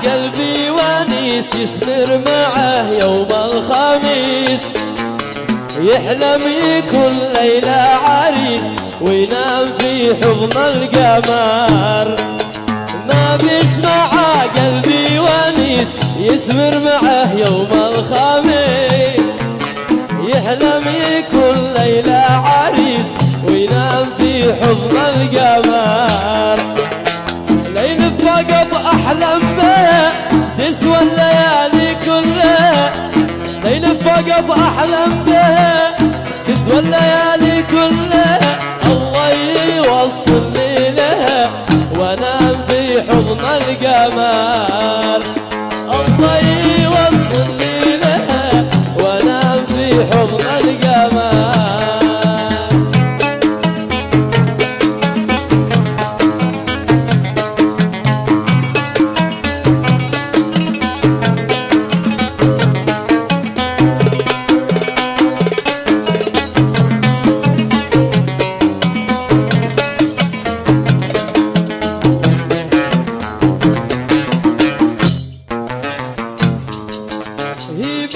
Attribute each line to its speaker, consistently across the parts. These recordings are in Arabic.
Speaker 1: قلبي ونيس يسمر معه يوم الخميس، يحلم يكون ليلة عريس وينام في حضن القمر. ما بيسمع قلبي ونيس يسمر معه يوم الخميس، يحلم يكون ليلة عريس وينام في حضن القمر. لين فقط أحلم به تسوى الليالي كلها، لين فقط أحلم به تسوى الليالي كلها. الله يوصلني لها وانام في حضن القمر، الله يوصلني لها وانام في حضن القمر.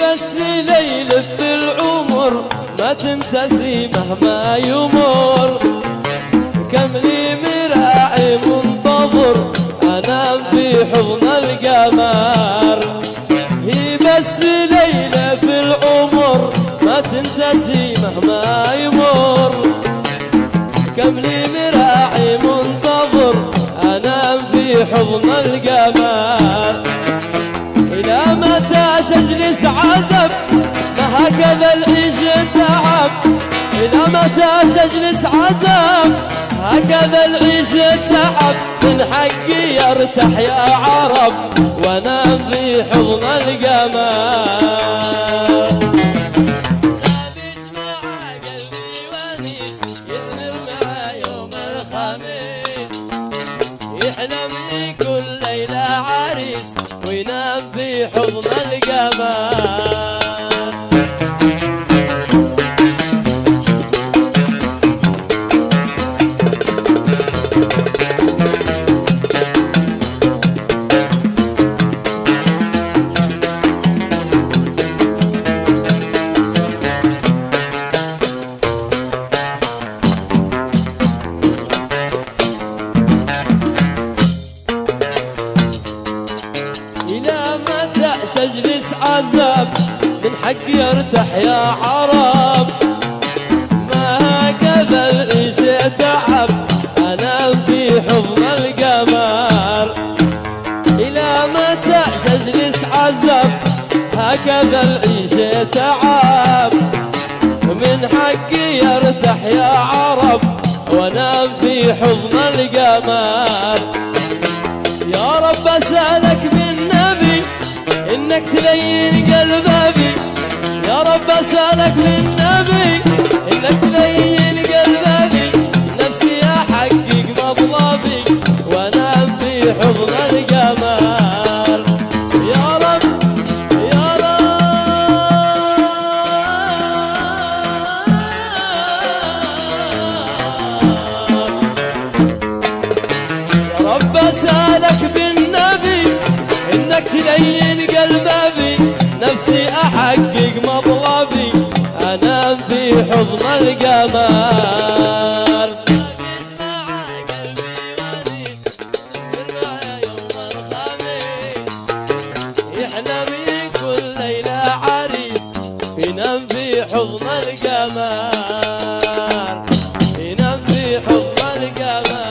Speaker 1: بس ليلة في العمر ما تنتسي مهما يمر، كم لي مراعي منتظر انام في حضن القمر. هي بس ليلة في العمر ما تنتسي مهما يمر، كم لي مراعي منتظر انام في حضن القمر. إلى متى اجلس عزب ما هكذا العيش تعب، إلى متى اجلس عزب هكذا العيش تعب. من حقي ارتاح يا عرب وانام في حضن القمر. ناديش مع قلبي ونيس يسمر مع يوم الخميس، يحلم كل ليلة عريس وينام في حضن القمر. اجلس عذاب من حقي ارتاح يا عرب، ما هكذا العيش تعب انام في حضن القمر. الى متى اجلس عذاب هكذا العيش تعب، من حقي ارتاح يا عرب وانام في حضن القمر. يا رب اسالك بالنبي انك تلين قلبي، يا رب اسالك بالنبي انك تلين قلبي. نفسي احقق مطلبي وانام في حضن القمر. يا رب يا رب يا رب اسالك بالنبي انك تلين قلبي. نفسي احقق مطلبي انام في حضن القمر. ناديش مع قلبي ونيس يسمر معي يوم الخميس، يحلم كل ليلة عريس ينام في حضن القمر، ينام في حضن القمر.